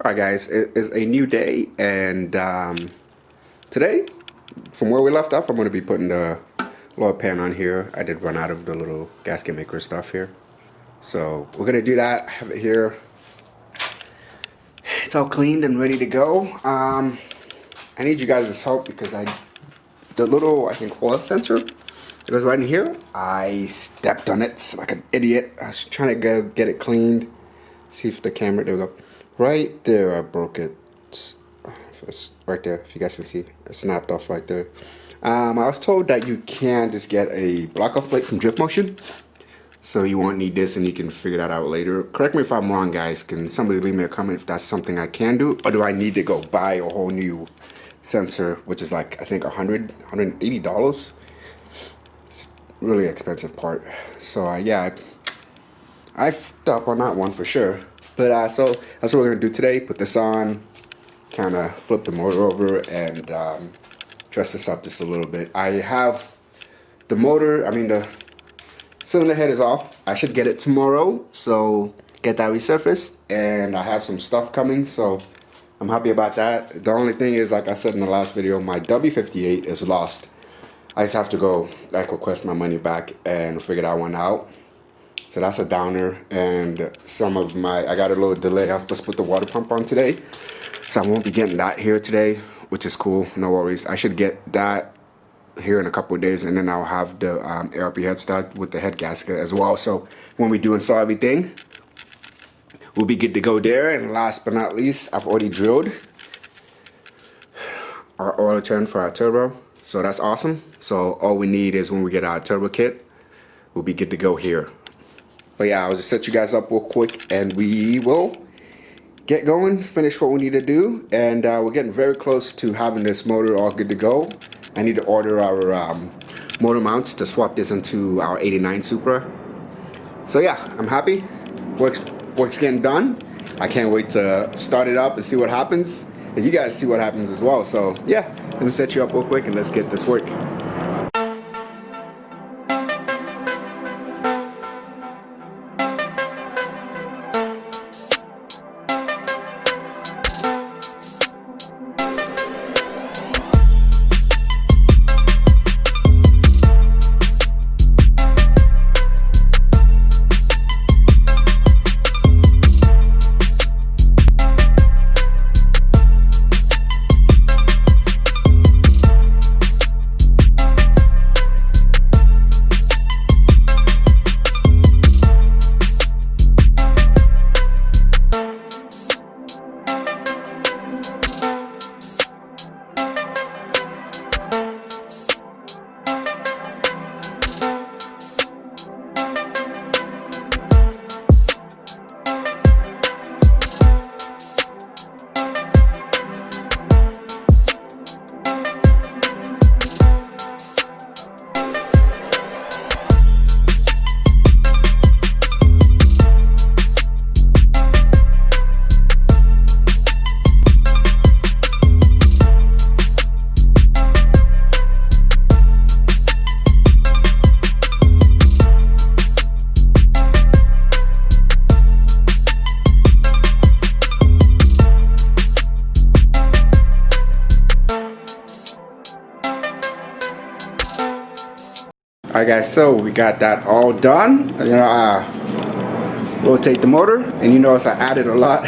Alright guys, it is a new day, and today, from where we left off, I'm going to be putting the oil pan on here. I did run out of the little gasket maker stuff here. So we're going to do that. I have it here. It's all cleaned and ready to go. I need you guys' help because the little, I think, oil sensor that goes right in here, I stepped on it like an idiot. I was trying to go get it cleaned. See if the camera, there we go. Right there, I broke it. It's right there, if you guys can see. It snapped off right there. I was told that you can just get a block off plate from Drift Motion. So you won't need this and you can figure that out later. Correct me if I'm wrong, guys. Can somebody leave me a comment if that's something I can do? Or do I need to go buy a whole new sensor, which is like, I think, $180. It's a really expensive part. So yeah, I fucked up on that one for sure. But so that's what we're gonna do today. Put this on, kind of flip the motor over, and dress this up just a little bit. I have the motor, the cylinder head is off. I should get it tomorrow, so get that resurfaced. And I have some stuff coming, so I'm happy about that. The only thing is, like I said in the last video, my W58 is lost. I just have to go request my money back and figure that one out. So that's a downer, and I got a little delay. I was supposed to put the water pump on today, so I won't be getting that here today, which is cool, no worries. I should get that here in a couple of days, and then I'll have the ARP head stud with the head gasket as well. So when we do install everything, we'll be good to go there. And last but not least, I've already drilled our oil turn for our turbo, so that's awesome. So all we need is when we get our turbo kit, we'll be good to go here. But yeah, I'll just set you guys up real quick and we will get going, finish what we need to do. And we're getting very close to having this motor all good to go. I need to order our motor mounts to swap this into our 89 Supra. So yeah, I'm happy. Work's getting done. I can't wait to start it up and see what happens. And you guys see what happens as well. So yeah, let me set you up real quick and let's get this work. Alright guys, so we got that all done. Rotate the motor, and you notice I added a lot.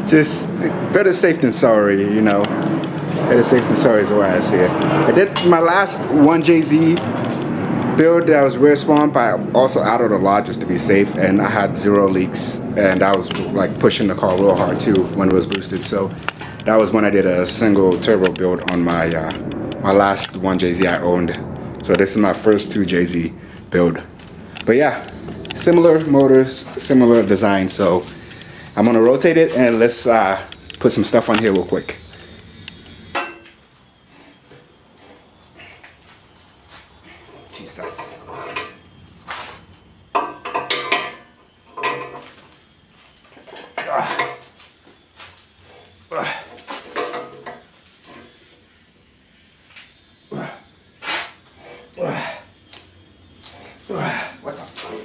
Just better safe than sorry, Better safe than sorry is the way I see it. I did my last 1JZ build that was rear spawn, but I also added a lot just to be safe, and I had 0 leaks, and I was like pushing the car real hard too when it was boosted. So that was when I did a single turbo build on my my last 1JZ I owned. So this is my first 2JZ build. But yeah, similar motors, similar design. So I'm gonna rotate it and let's put some stuff on here real quick. Jesus. What the fuck?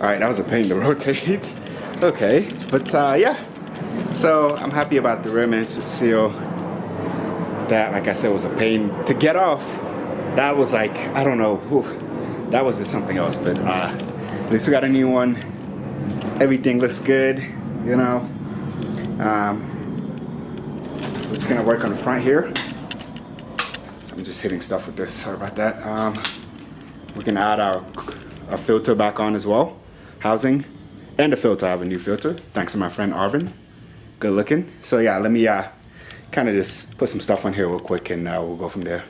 Alright, that was a pain to rotate. Okay, but yeah. So I'm happy about the rim and seal. That, like I said, was a pain to get off. That was like, I don't know, whew, that was just something else. But at least we got a new one. Everything looks good, you know. We're just gonna work on the front here. So I'm just hitting stuff with this. Sorry about that. We can add our filter back on as well. Housing and the filter. I have a new filter thanks to my friend Arvin. Good looking. So yeah, let me kind of just put some stuff on here real quick, and we'll go from there.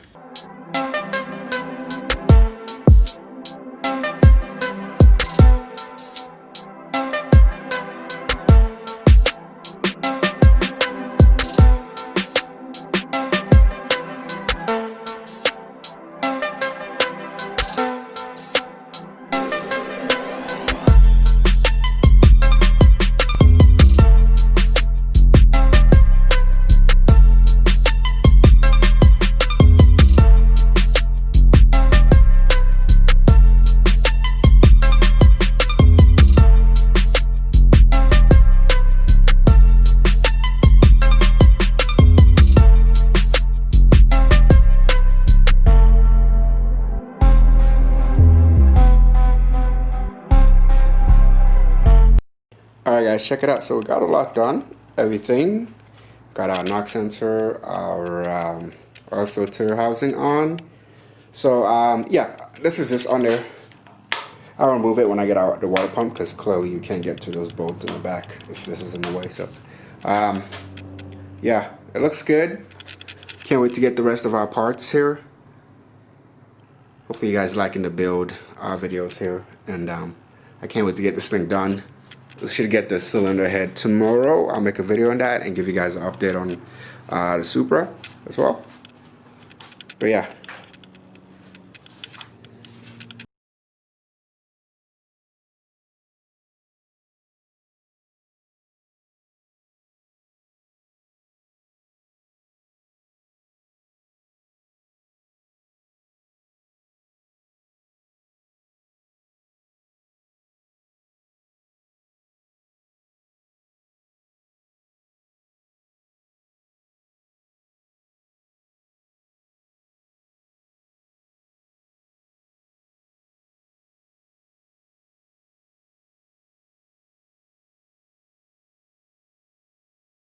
Alright guys, check it out. So we got a lot done. Everything. Got our knock sensor, our filter housing on. So yeah, this is just on there. I'll remove it when I get out the water pump, because clearly you can't get to those bolts in the back if this is in the way. So yeah, it looks good. Can't wait to get the rest of our parts here. Hopefully you guys liking the build videos here, and I can't wait to get this thing done. We should get the cylinder head tomorrow. I'll make a video on that and give you guys an update on the Supra as well. But yeah.